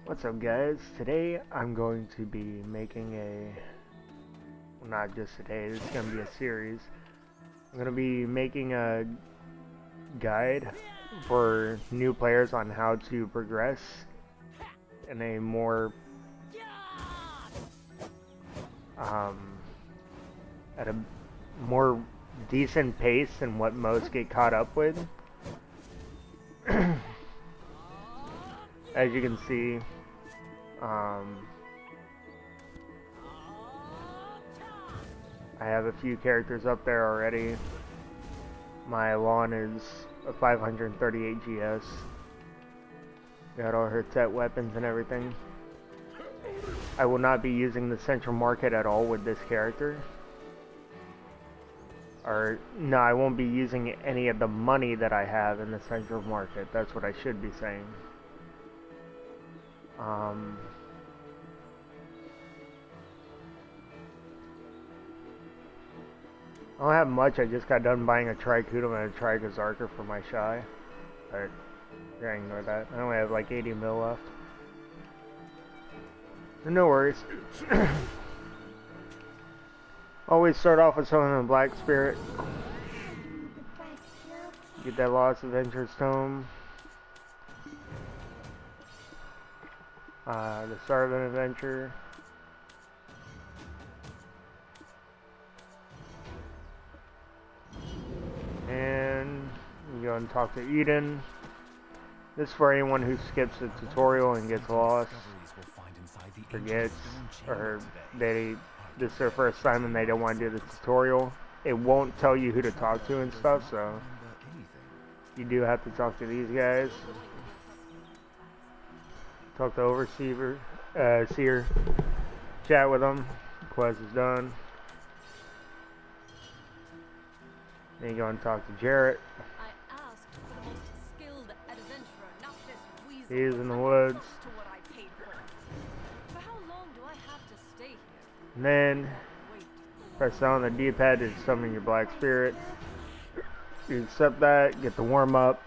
What's up, guys? Today I'm going to be making well, not just today, this is going to be a series. I'm going to be making a guide for new players on how to progress in a more at a more decent pace than what most get caught up with. As you can see, I have a few characters up there already. My lawn is a 538 GS. Got all her set weapons and everything. I will not be using the central market at all with this character. Or, no, I won't be using any of the money that I have in the central market. That's what I should be saying. I don't have much. I just got done buying a Tricudum and a Trigazarker for my Shy. But, yeah, ignore that. I only have like 80 mil left. No worries. Always start off with something in Black Spirit. Get that Lost Adventure Tome. The start of an adventure. And you go and talk to Eden. This is for anyone who skips the tutorial and gets lost, forgets, or this is their first time and they don't want to do the tutorial. It won't tell you who to talk to and stuff, so you do have to talk to these guys. Talk to Overseer, Seer, chat with them. Quest is done. Then you go and talk to Jarrett. He is in the woods. And then press down on the D-pad to summon your Black Spirit. You accept that, get the warm up.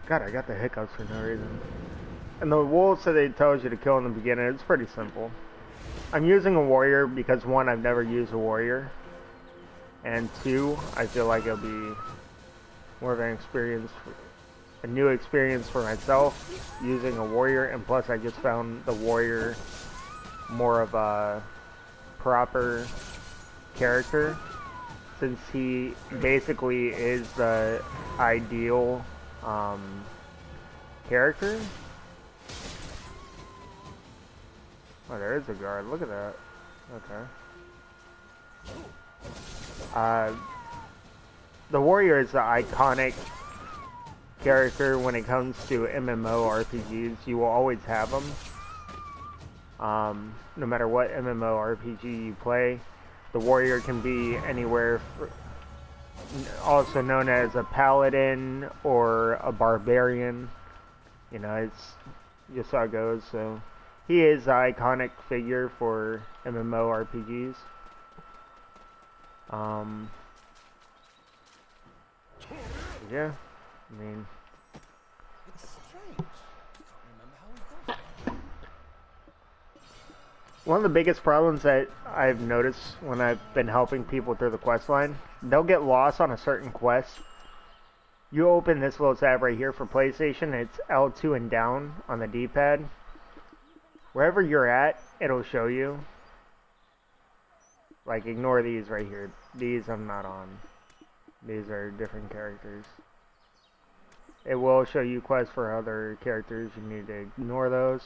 God, I got the hiccups for no reason. And the wolves that it tells you to kill in the beginning, it's pretty simple. I'm using a warrior because one, I've never used a warrior. And two, I feel like it'll be more of an experience, a new experience for myself using a warrior. And plus I just found the warrior more of a proper character, since he basically is the ideal character. Oh, there is a guard. Look at that. Okay. The warrior is the iconic character when it comes to MMORPGs. You will always have them. No matter what MMORPG you play, the warrior can be anywhere, also known as a paladin or a barbarian. You know, it's just how it goes. So he is the iconic figure for MMORPGs. Yeah, I mean, it's strange. Remember how we got it? one of the biggest problems that I've noticed when I've been helping people through the quest line, they'll get lost on a certain quest. You open this little tab right here for PlayStation, it's L2 and down on the D-pad. Wherever you're at, it'll show you. Like, ignore these right here. These I'm not on. These are different characters. It will show you quests for other characters. You need to ignore those.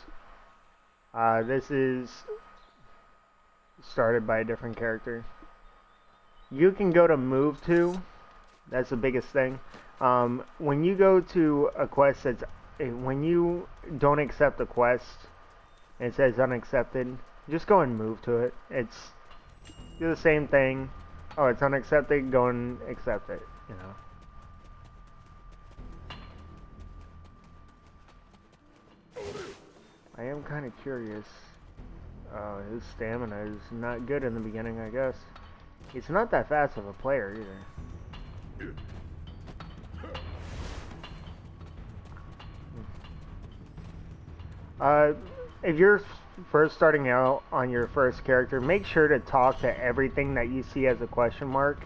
This is started by a different character. You can go to move to. That's the biggest thing. When you go to a quest that's... When you don't accept a quest, and it says unaccepted, just go and move to it. It's... Do the same thing. Oh, it's unaccepted, go and accept it, you know. I am kind of curious. His stamina is not good in the beginning, I guess. He's not that fast of a player either. Uh, if you're first starting out on your first character, make sure to talk to everything that you see as a question mark.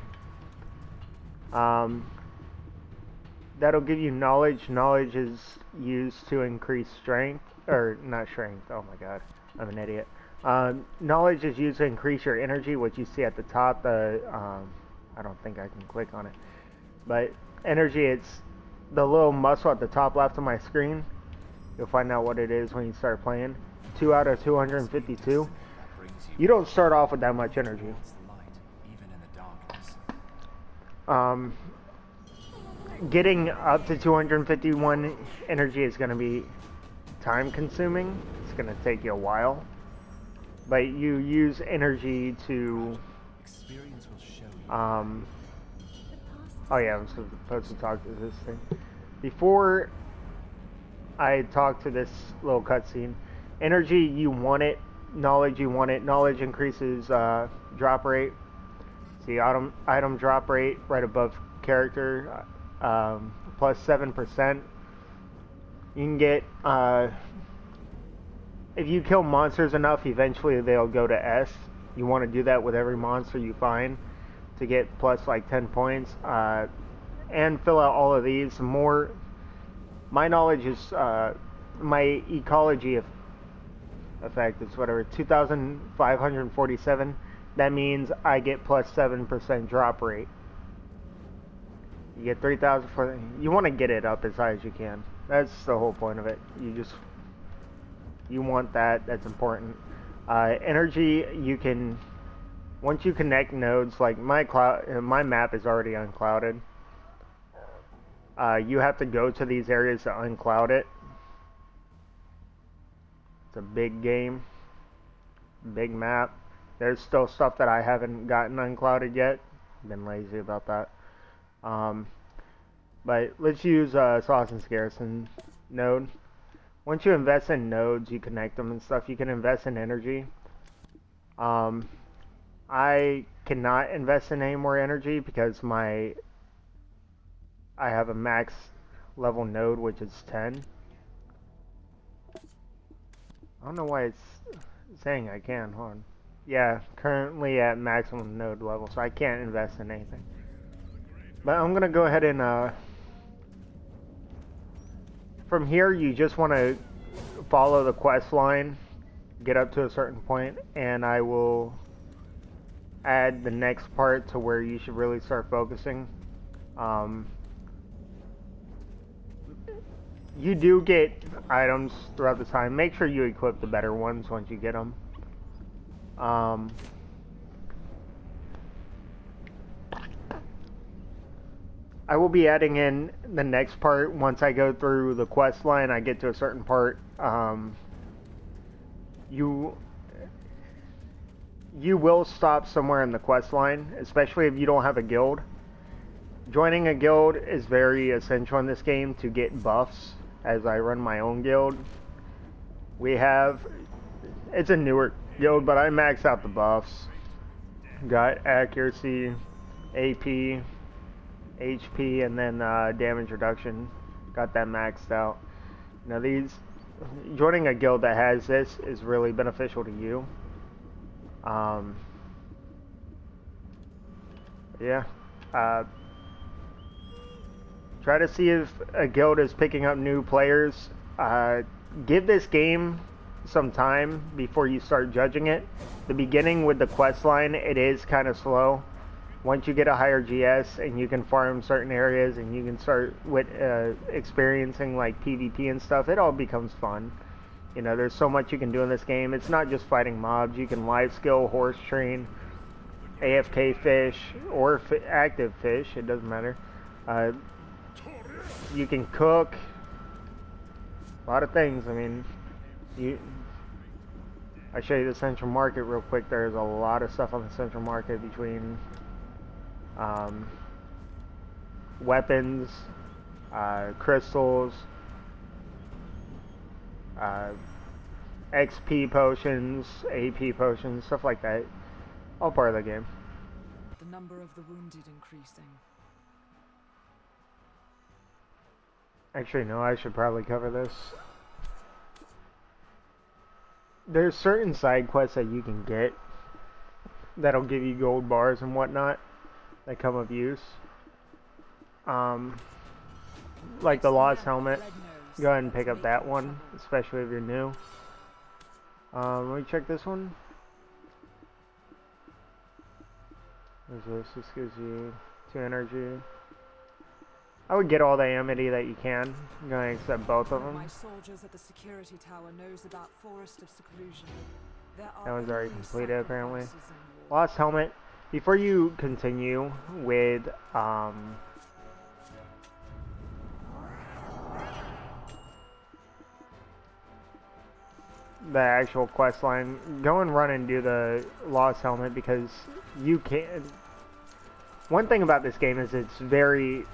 That'll give you knowledge. Knowledge is used to increase strength, or not strength, oh my god, I'm an idiot. Knowledge is used to increase your energy, which you see at the top. I don't think I can click on it. But energy, it's the little muscle at the top left of my screen. You'll find out what it is when you start playing. 2 out of 252. You don't start off with that much energy. Getting up to 251 energy is going to be time consuming. It's going to take you a while. But you use energy to... oh yeah, I'm supposed to talk to this thing. Before I talk to this little cutscene, energy, you want it. Knowledge, you want it. Knowledge increases drop rate. See, item drop rate right above character, plus 7%. You can get, if you kill monsters enough, eventually they'll go to S. You want to do that with every monster you find to get plus like 10 points. And fill out all of these. More, my knowledge is, my ecology effect is whatever, 2,547. That means I get plus 7% drop rate. You get 3,000 for... You want to get it up as high as you can. That's the whole point of it. You want that. That's important. Energy, you can... Once you connect nodes, like my map is already unclouded. You have to go to these areas to uncloud it. It's a big game. Big map. There's still stuff that I haven't gotten unclouded yet. Been lazy about that. But let's use Sawson's Garrison node. Once you invest in nodes, you connect them and stuff. You can invest in energy. I cannot invest in any more energy because I have a max level node, which is 10. I don't know why it's saying I can. Hold on. Yeah, currently at maximum node level, so I can't invest in anything. But I'm gonna go ahead and from here you just want to follow the quest line, get up to a certain point, and I will add the next part to where you should really start focusing. You do get items throughout the time. Make sure you equip the better ones once you get them. I will be adding in the next part once I go through the quest line. I get to a certain part. You will stop somewhere in the quest line, especially if you don't have a guild. Joining a guild is very essential in this game to get buffs, as I run my own guild. It's a newer guild, but I max out the buffs. Got accuracy, AP, HP, and then damage reduction. Got that maxed out. Now joining a guild that has this is really beneficial to you. Yeah. Try to see if a guild is picking up new players. Give this game some time before you start judging it. The beginning with the quest line, it is kind of slow. Once you get a higher GS and you can farm certain areas and you can start with experiencing like PvP and stuff, it all becomes fun. You know, there's so much you can do in this game. It's not just fighting mobs. You can life skill, horse train, AFK fish, or active fish. It doesn't matter. You can cook. A lot of things. I mean, I show you the central market real quick. There's a lot of stuff on the central market between weapons, crystals, XP potions, AP potions, stuff like that. All part of the game. The number of the wounded increasing. Actually, no, I should probably cover this. there's certain side quests that you can get that'll give you gold bars and whatnot that come of use. Like the Lost Helmet. Go ahead and pick up that one, especially if you're new. Let me check this one. What's this? This gives you 2 energy. I would get all the amity that you can. I'm going to accept both of them. My soldiers at the security tower knows about Forest of Seclusion. That one's already completed apparently. Lost Helmet. Before you continue with the actual quest line, go and run and do the Lost Helmet because you can. One thing about this game is it's very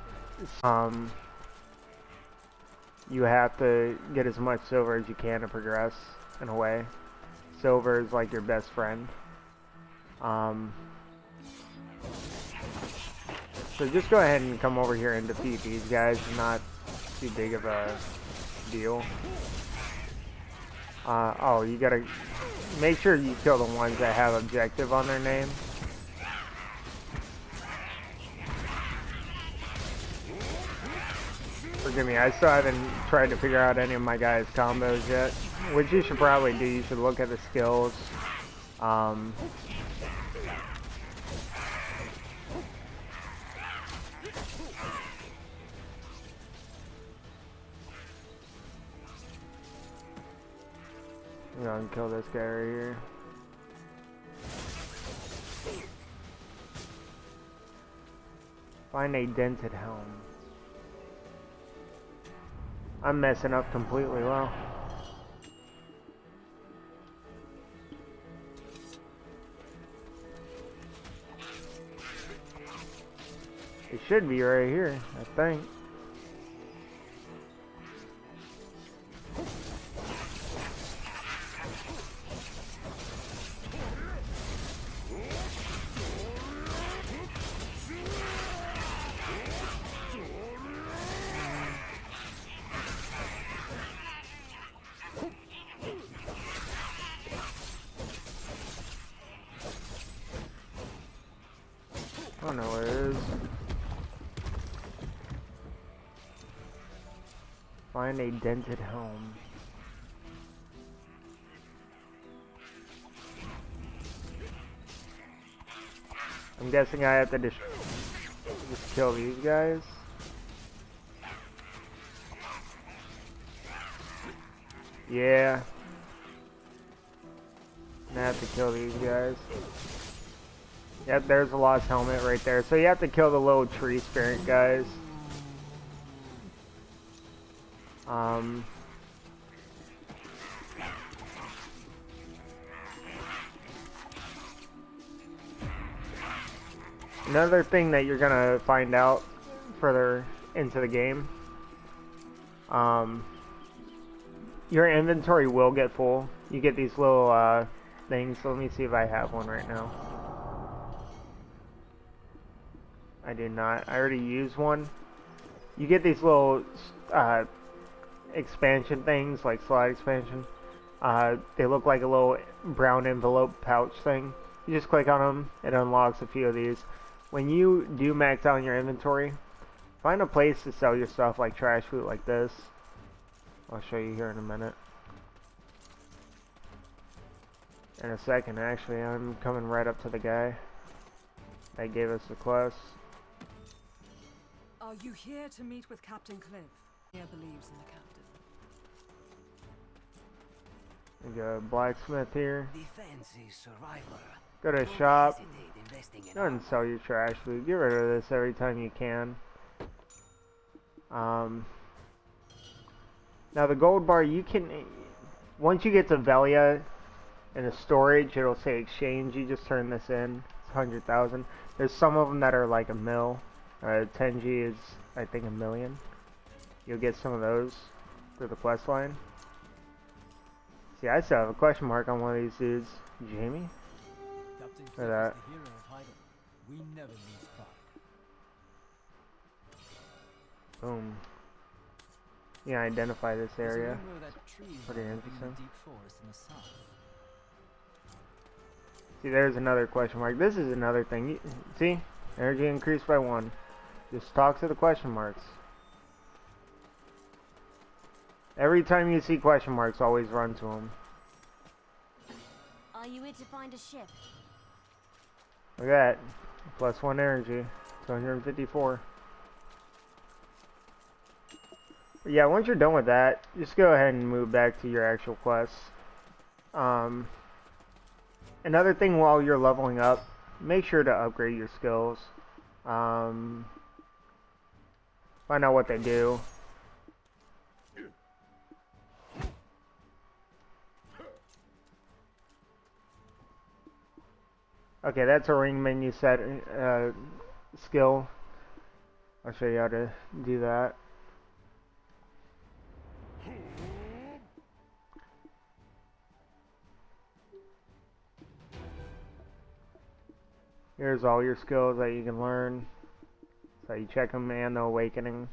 you have to get as much silver as you can to progress in a way. Silver is like your best friend. So just go ahead and come over here and defeat these guys. Not too big of a deal. Oh, you gotta make sure you kill the ones that have objective on their name. Forgive me, I still haven't tried to figure out any of my guys' combos yet. Which you should probably do. You should look at the skills. I'm gonna kill this guy right here. Find a dented helm. I'm messing up completely well. It should be right here, I think. I don't know where it is. Find a dented helm. I'm guessing I have to just kill these guys. Yeah. I have to kill these guys. Yep, there's a Lost Helmet right there. So you have to kill the little tree spirit guys. Another thing that you're gonna find out further into the game, your inventory will get full. You get these little things. So let me see if I have one right now. I do not. I already used one. You get these little expansion things, like slide expansion. They look like a little brown envelope pouch thing. You just click on them, it unlocks a few of these. When you do max out your inventory, find a place to sell your stuff, like trash food like this. I'll show you here in a minute. In a second, actually. I'm coming right up to the guy that gave us the quest. Are you here to meet with Captain Cliff? He believes in the captain. We got a blacksmith here. Defense is survivor. Go to shop. Go ahead and sell your trash food. Get rid of this every time you can. Now the gold bar, you can, once you get to Velia in the storage, it'll say exchange. You just turn this in. It's 100,000. There's some of them that are like a mil. 10G is, I think, 1,000,000. You'll get some of those through the quest line. See, I still have a question mark on one of these dudes. Jamie? Captain Look Cliff at that. is the hero of Hyden. We never lose pride. Boom. Yeah, identify this There's a area. rumor that trees Pretty are growing in interesting. the deep forest in the south. See, there's another question mark. This is another thing. See? Energy increased by 1. Just talk to the question marks. Every time you see question marks, always run to them. Are you in to find a ship? Look at that. Plus 1 energy. 254. But yeah, once you're done with that, just go ahead and move back to your actual quest. Another thing while you're leveling up, make sure to upgrade your skills. Find out what they do. Okay, that's a ring menu set skill. I'll show you how to do that. Here's all your skills that you can learn. So you check them and the awakening.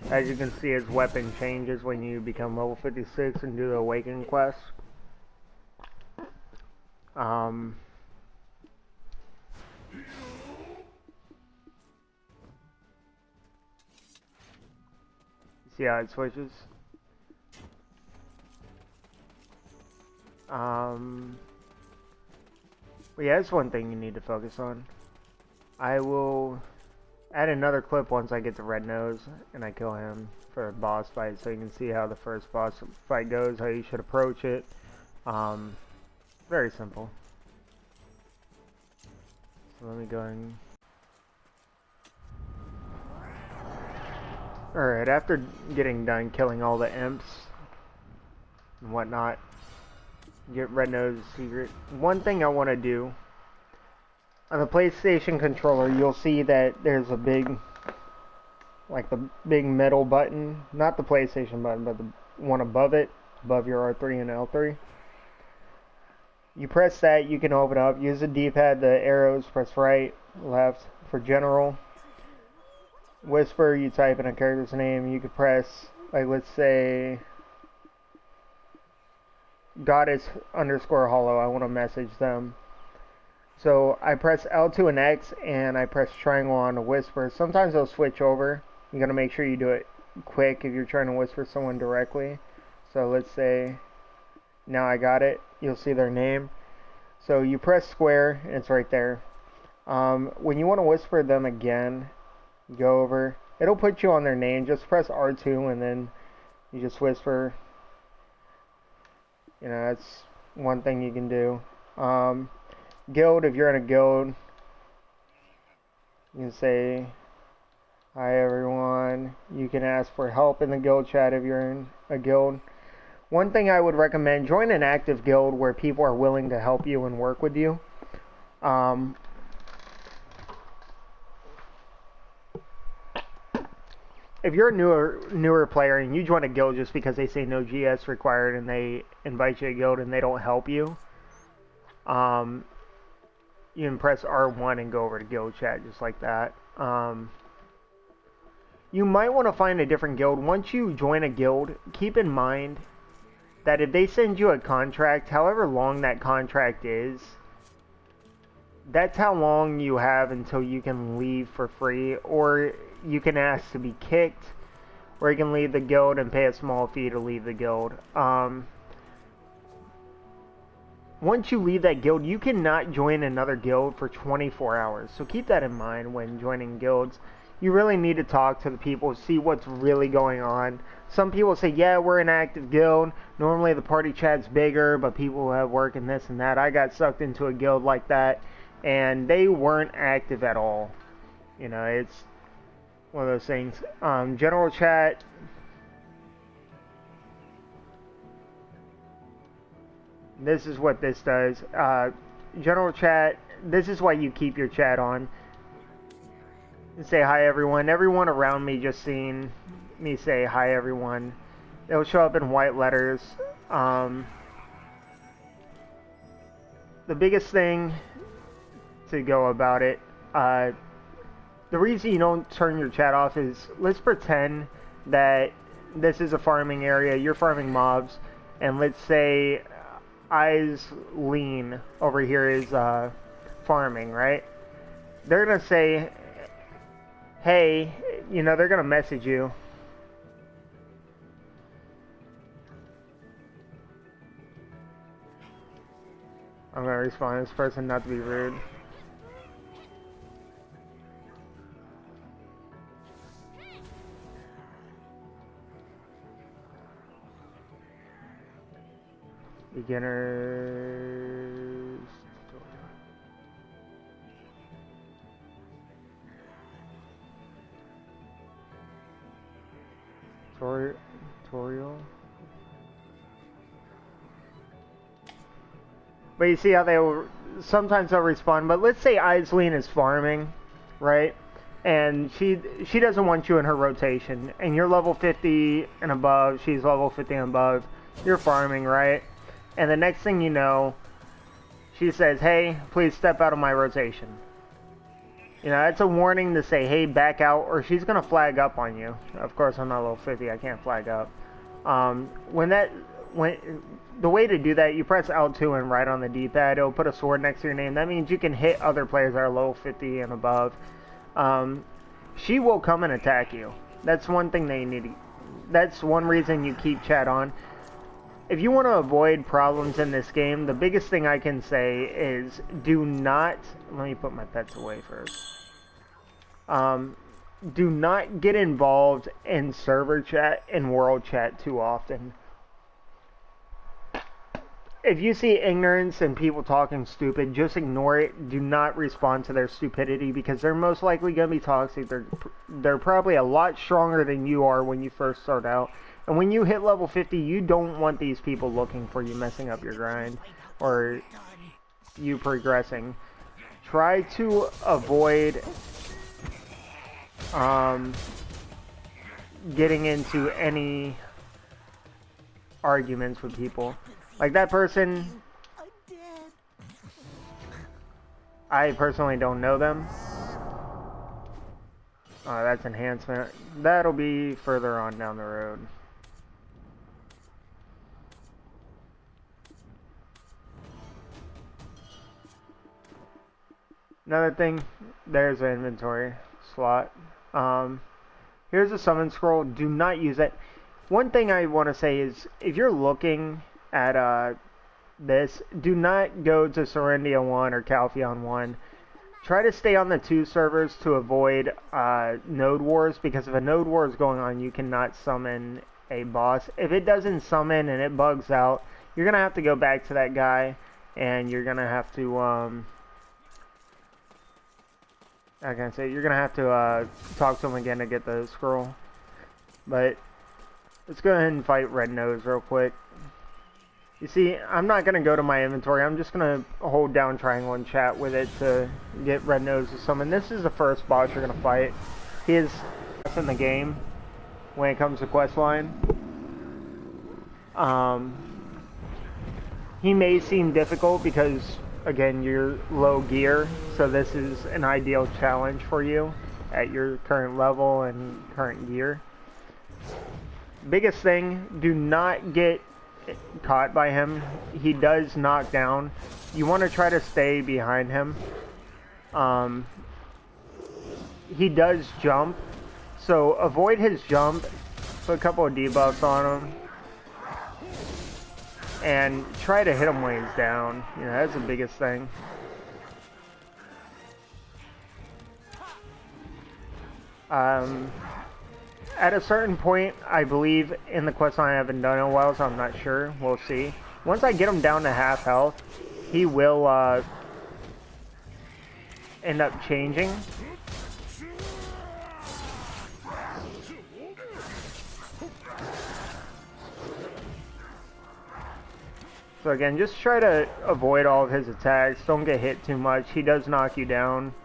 As you can see, his weapon changes when you become level 56 and do the awakening quest. See how it switches? But yeah, that's one thing you need to focus on. I will add another clip once I get to Red Nose and I kill him for a boss fight, so you can see how the first boss fight goes, how you should approach it. Very simple. So let me go and... Alright, after getting done killing all the imps and whatnot, get Red Nose secret. One thing I want to do, on the PlayStation controller, you'll see that there's a big, like the big metal button, not the PlayStation button, but the one above it, above your R3 and L3. You press that, you can open up, use the D-pad, the arrows, press right, left for general. Whisper, you type in a character's name, you could press, like let's say, Goddess _ Hollow, I want to message them. So I press L2 and X and I press triangle on to whisper. Sometimes they'll switch over. You gotta make sure you do it quick if you're trying to whisper someone directly. So let's say, now I got it. You'll see their name. So you press square and it's right there. When you want to whisper them again, go over. It'll put you on their name. Just press R2 and then you just whisper. You know, that's one thing you can do. Guild, if you're in a guild, you can say, hi everyone. You can ask for help in the guild chat if you're in a guild. One thing I would recommend, join an active guild where people are willing to help you and work with you. If you're a newer player and you join a guild just because they say no GS required and they invite you to a guild and they don't help you, you can press R1 and go over to guild chat just like that. You might want to find a different guild. Once you join a guild, keep in mind that if they send you a contract, however long that contract is, that's how long you have until you can leave for free, or you can ask to be kicked, or you can leave the guild and pay a small fee to leave the guild. Once you leave that guild, you cannot join another guild for 24 hours. So keep that in mind when joining guilds. You really need to talk to the people, see what's really going on. Some people say, yeah, we're an active guild. Normally the party chat's bigger, but people have work and this and that. I got sucked into a guild like that, and they weren't active at all. You know, it's one of those things. General chat. This is what this does. General chat, this is why you keep your chat on. And say hi everyone. Everyone around me just seen me say hi everyone. It'll show up in white letters. The biggest thing to go about it, the reason you don't turn your chat off is, let's pretend that this is a farming area, you're farming mobs, and let's say Eyes Lean over here is farming, right? They're gonna say, hey, you know, they're gonna message you. I'm gonna respond to this person, not to be rude. Beginners. Tutorial. But you see how they will, sometimes they'll respond. But let's say Aislene is farming, right? And she doesn't want you in her rotation, and you're level 50 and above, she's level 50 and above, you're farming, right? And the next thing you know, she says, hey, please step out of my rotation. You know, that's a warning to say, hey, back out, or she's going to flag up on you. Of course, I'm not level 50, I can't flag up. The way to do that, you press L2 and right on the D-pad, it'll put a sword next to your name. That means you can hit other players that are level 50 and above. She will come and attack you. That's one thing that you need to, that's one reason you keep chat on. If you want to avoid problems in this game, the biggest thing I can say is do not, let me put my pets away first. Do not get involved in server chat and world chat too often. If you see ignorance and people talking stupid, just ignore it. Do not respond to their stupidity, because they're most likely going to be toxic. They're probably a lot stronger than you are when you first start out. And when you hit level 50, you don't want these people looking for you, messing up your grind or you progressing. Try to avoid getting into any arguments with people. Like that person, I personally don't know them. That's enhancement. That'll be further on down the road. Another thing, there's an inventory slot. Here's a summon scroll. Do not use it. One thing I want to say is, if you're looking at this, do not go to Serendia 1 or Calpheon 1. Try to stay on the 2 servers to avoid node wars, because if a node war is going on, you cannot summon a boss. If it doesn't summon and it bugs out, you're going to have to go back to that guy, and you're going to have to, you're going to have to talk to him again to get the scroll. But let's go ahead and fight Red Nose real quick. You see, I'm not going to go to my inventory. I'm just going to hold down triangle and chat with it to get Red Nose to summon. This is the first boss you're going to fight. He is in the game when it comes to questline. He may seem difficult because, again, you're low gear. So this is an ideal challenge for you at your current level and current gear. Biggest thing, do not get caught by him. He does knock down. You want to try to stay behind him. He does jump, so avoid his jump. Put a couple of debuffs on him and try to hit him when he's down. You know, that's the biggest thing. At a certain point, I believe, in the questline, I haven't done it in a while, so I'm not sure. We'll see. Once I get him down to half health, he will end up changing. So again, just try to avoid all of his attacks. Don't get hit too much. He does knock you down.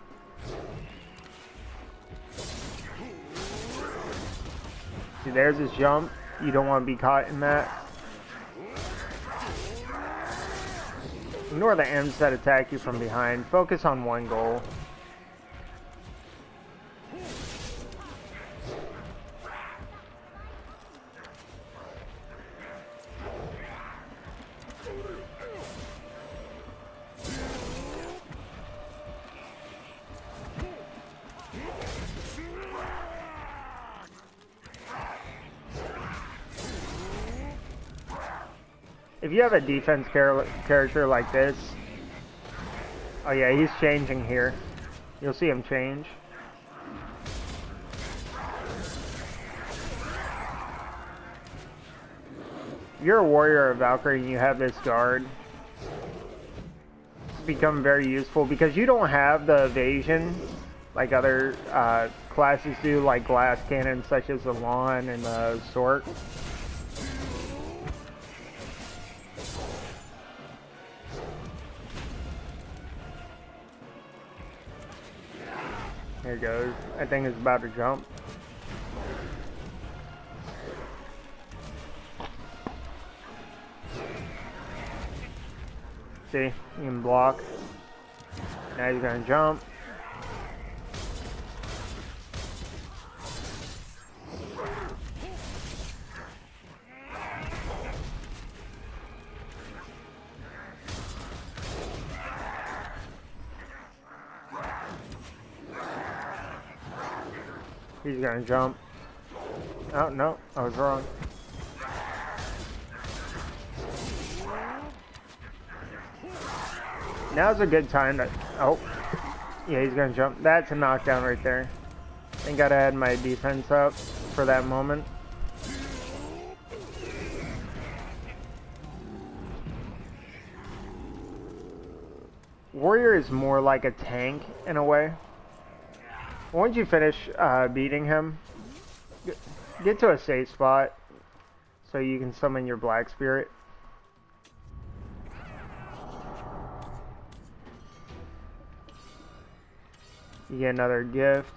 See, there's his jump. You don't want to be caught in that. Ignore the M's that attack you from behind. Focus on one goal. If you have a defense character like this, oh yeah, he's changing here. You'll see him change. If you're a warrior or Valkyrie and you have this guard, become very useful because you don't have the evasion like other classes do, like glass cannons such as the Lawn and the Sork. Here it goes. I think it's about to jump. See, you can block. Now he's gonna jump. He's gonna jump. Oh no, I was wrong. Now's a good time to... Oh. Yeah, he's gonna jump. That's a knockdown right there. I gotta add my defense up for that moment. Warrior is more like a tank in a way. Once you finish beating him, get to a safe spot so you can summon your Black Spirit. You get another gift.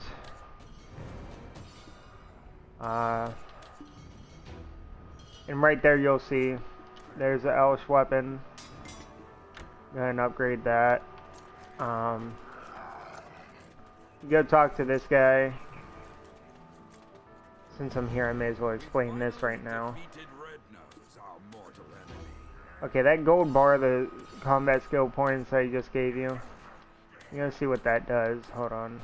And right there you'll see there's an Elsh weapon. Go ahead and upgrade that. Go talk to this guy. Since I'm here, I may as well explain this right now. Okay, that gold bar, the combat skill points I just gave you. You're gonna see what that does. Hold on.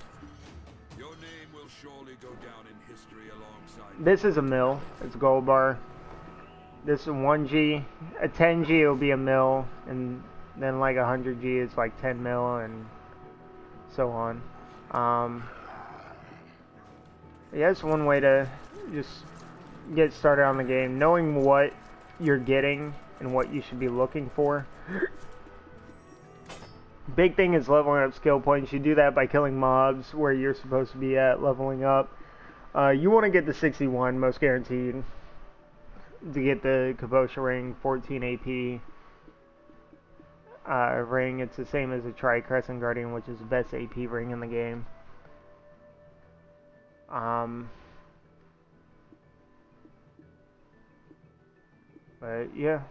Your name will surely go down in history alongside. This is a mill. It's a gold bar. This is 1G. A 10G will be a mill, and then like 100G is like 10 mil, and so on. Yeah, it's one way to just get started on the game, knowing what you're getting and what you should be looking for. Big thing is leveling up skill points. You do that by killing mobs where you're supposed to be at leveling up. You want to get the 61, most guaranteed, to get the Kabosha ring, 14 AP ring. It's the same as the Tri-Crescent Guardian, which is the best AP ring in the game. But yeah.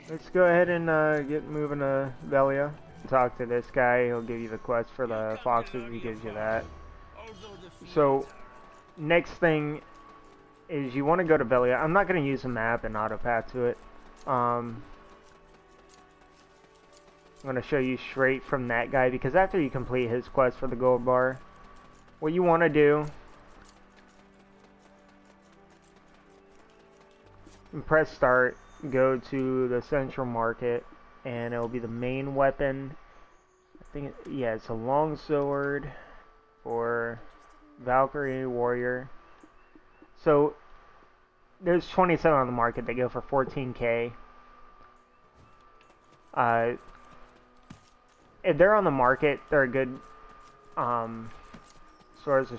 Let's go ahead and get moving to Velia. Talk to this guy. He'll give you the quest for the foxes. He gives you that. So, next thing is you want to go to Velia. I'm not going to use a map and auto path to it. I'm going to show you straight from that guy, because after you complete his quest for the gold bar, what you want to do, press start, go to the central market, and it'll be the main weapon. I think, yeah, it's a long sword for Valkyrie warrior. So there's 27 on the market. They go for 14k. If they're on the market, they're a good swords to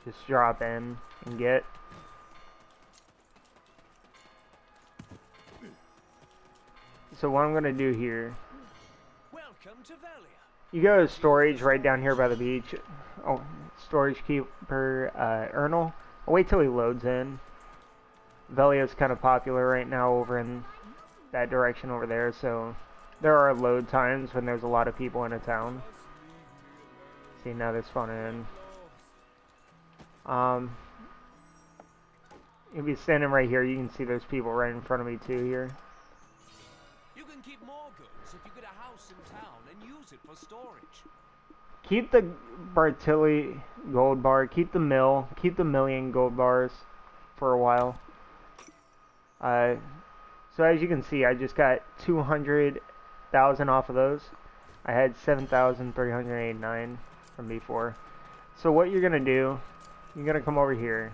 just drop in and get. So what I'm going to do here, Welcome to Velia. you go to storage right down here by the beach. Oh, storage keeper Ernal. I'll wait till he loads in. Velia is kind of popular right now over in that direction over there, so there are load times when there's a lot of people in a town. See, now they're spawning in. You'll be standing right here. You can see there's people right in front of me too here. You can can keep more goods if you get a house in town and use it for storage. Keep the Bartilli gold bar, keep the mill, keep the million gold bars for a while. So as you can see, I just got 200,000 off of those. I had 7,389 from before. So what you're gonna do, you're gonna come over here,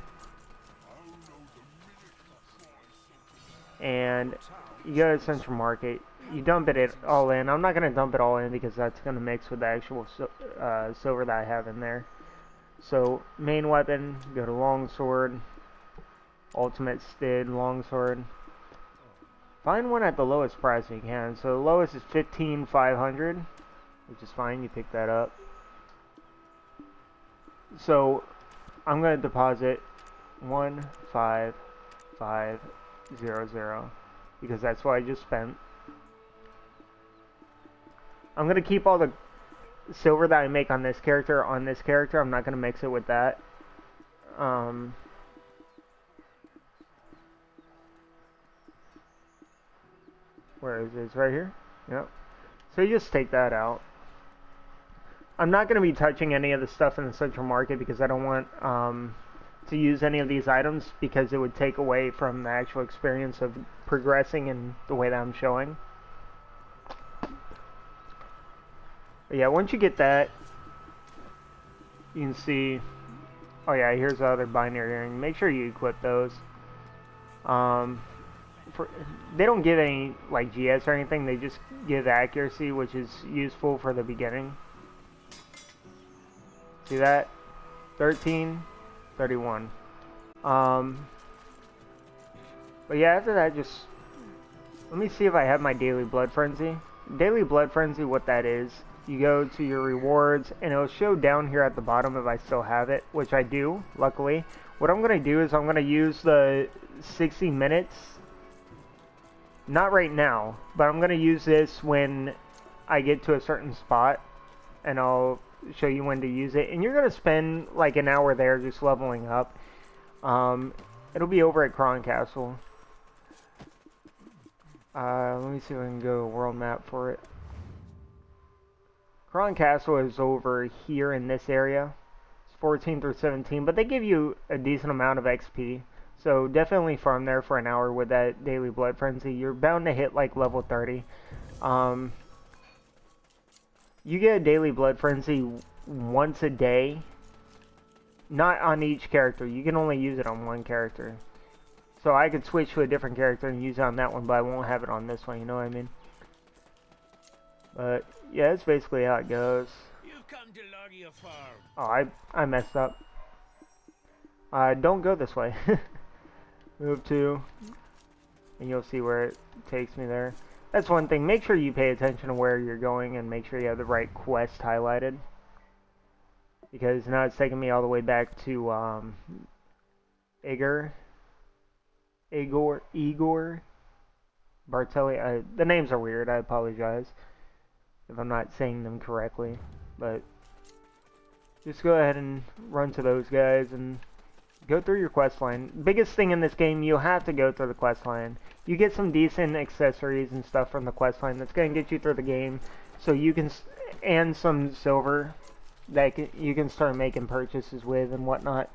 and you go to Central Market. You dump it all in. I'm not gonna dump it all in because that's gonna mix with the actual silver that I have in there. So main weapon, go to longsword, ultimate stid, longsword. Find one at the lowest price you can. So the lowest is 15,500, which is fine. You pick that up. So I'm gonna deposit 15500 because that's what I just spent. I'm gonna keep all the silver that I make on this character. I'm not gonna mix it with that. Where is it? It's right here? Yep. So you just take that out. I'm not going to be touching any of the stuff in the Central Market because I don't want to use any of these items because it would take away from the actual experience of progressing in the way that I'm showing. But yeah, once you get that, you can see, oh yeah, here's the other binary earring. Make sure you equip those. They don't give any like GS or anything, they just give accuracy, which is useful for the beginning. See that? 13, 31. But yeah, after that, just let me see if I have my daily blood frenzy. Daily blood frenzy, what that is, you go to your rewards and it'll show down here at the bottom if I still have it, which I do, luckily. What I'm gonna do is I'm gonna use the 60 minutes. Not right now, but I'm going to use this when I get to a certain spot, and I'll show you when to use it. And you're going to spend like an hour there just leveling up. It'll be over at Kron Castle. Let me see if I can go to world map for it. Kron Castle is over here in this area. It's 14 through 17, but they give you a decent amount of XP. So definitely farm there for an hour with that daily blood frenzy. You're bound to hit like level 30. You get a daily blood frenzy once a day. Not on each character. You can only use it on one character. So I could switch to a different character and use it on that one, but I won't have it on this one, you know what I mean? But yeah, that's basically how it goes. You've come to Logia Farm. Oh, I messed up. Don't go this way. Move to, and you'll see where it takes me there. That's one thing. Make sure you pay attention to where you're going and make sure you have the right quest highlighted. Because now it's taking me all the way back to Igor Bartelli. The names are weird. I apologize if I'm not saying them correctly. But just go ahead and run to those guys and go through your quest line. Biggest thing in this game, you have to go through the quest line. You get some decent accessories and stuff from the quest line that's going to get you through the game, so you can, and some silver that you can start making purchases with and whatnot.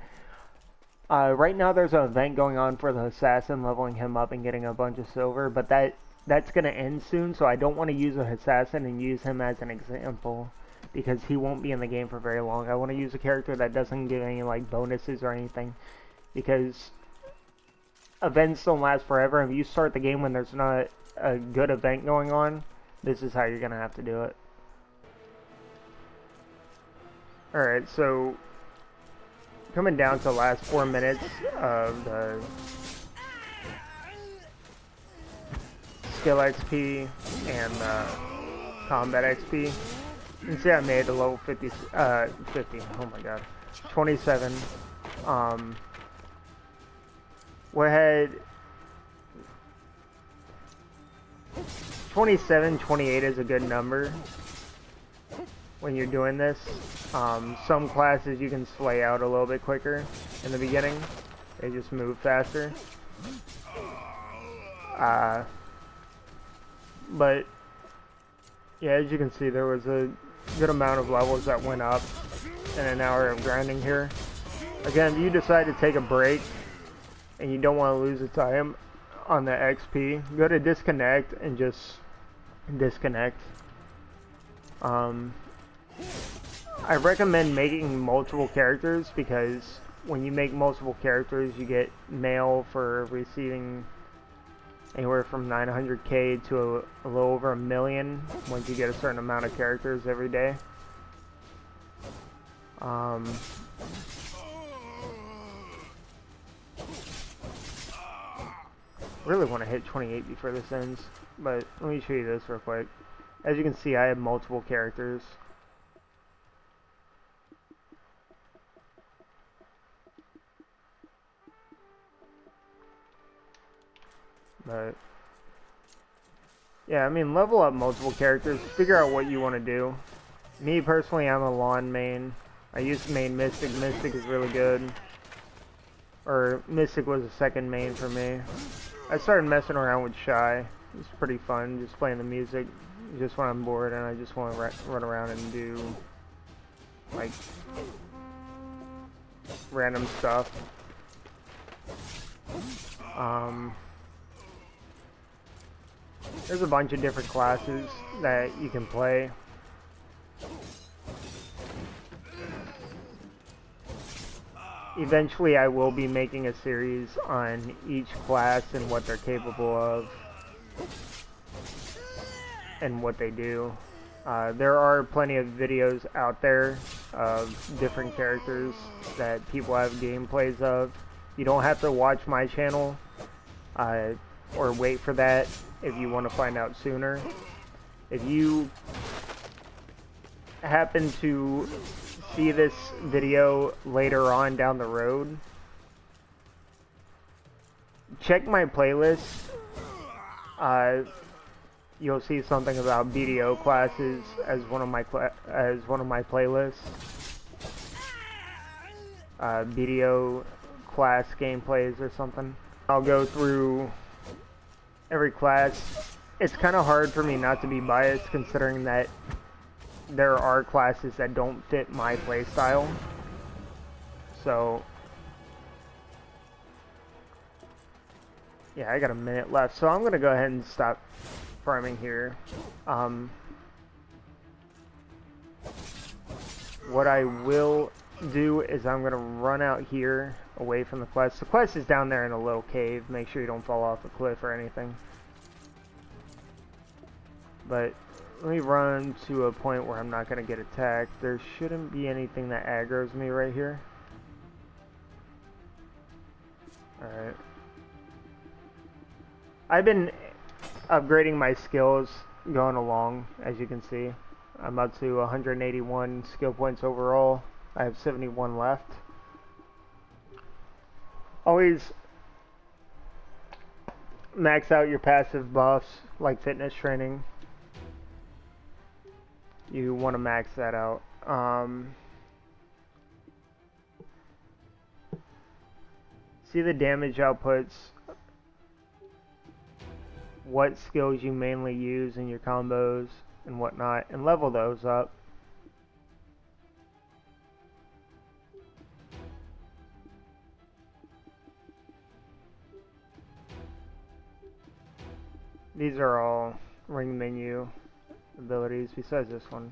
Right now there's an event going on for the assassin, leveling him up and getting a bunch of silver, but that's going to end soon, so I don't want to use an assassin and use him as an example, because he won't be in the game for very long. I want to use a character that doesn't give any like bonuses or anything, because events don't last forever. If you start the game when there's not a good event going on, this is how you're going to have to do it. Alright, so coming down to the last 4 minutes of the skill XP and combat XP. You can see I made a level 50, oh my god, 27. We had 27, 28 is a good number when you're doing this. Some classes you can slay out a little bit quicker in the beginning. They just move faster. but yeah, as you can see, there was a good amount of levels that went up in an hour of grinding here. Again, if you decide to take a break and you don't want to lose the time on the XP, go to disconnect and just disconnect. I recommend making multiple characters because when you make multiple characters, you get mail for receiving anywhere from 900k to a little over 1 million once you get a certain amount of characters every day. Really want to hit 28 before this ends, but let me show you this real quick. As you can see, I have multiple characters. But yeah, I mean, level up multiple characters, figure out what you want to do. Me personally, I'm a lawn main. I used to main Mystic. Mystic is really good. Or Mystic was a second main for me. I started messing around with Shy. It's pretty fun, just playing the music just when I'm bored and I just want to run around and do like random stuff. There's a bunch of different classes that you can play. Eventually I will be making a series on each class and what they're capable of and what they do. There are plenty of videos out there of different characters that people have gameplays of. You don't have to watch my channel or wait for that if you want to find out sooner. If you happen to see this video later on down the road, check my playlist. You'll see something about BDO classes as one of my playlists. BDO class gameplays or something. I'll go through every class. It's kind of hard for me not to be biased considering that there are classes that don't fit my playstyle. So yeah, I got a minute left, so I'm gonna go ahead and stop farming here. What I will do is I'm gonna run out here away from the quest. The quest is down there in a little cave. Make sure you don't fall off a cliff or anything. But let me run to a point where I'm not gonna get attacked. There shouldn't be anything that aggroes me right here. Alright. I've been upgrading my skills going along, as you can see. I'm up to 181 skill points overall. I have 71 left. Always max out your passive buffs, like fitness training. You want to max that out. See the damage outputs, what skills you mainly use in your combos and whatnot, and level those up. These are all ring menu abilities besides this one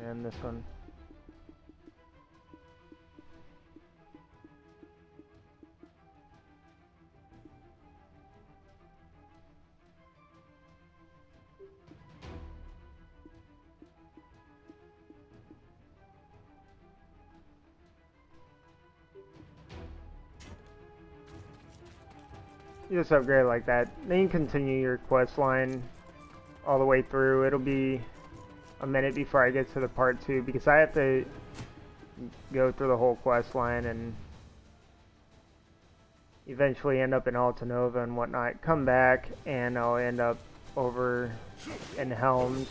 and this one. You just upgrade like that. Then you continue your quest line all the way through. It'll be a minute before I get to the part 2 because I have to go through the whole quest line and eventually end up in Altanova and whatnot. Come back and I'll end up over in Helms,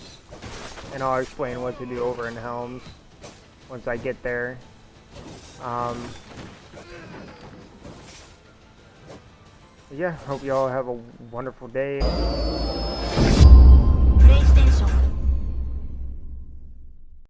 and I'll explain what to do over in Helms once I get there. Yeah, hope you all have a wonderful day.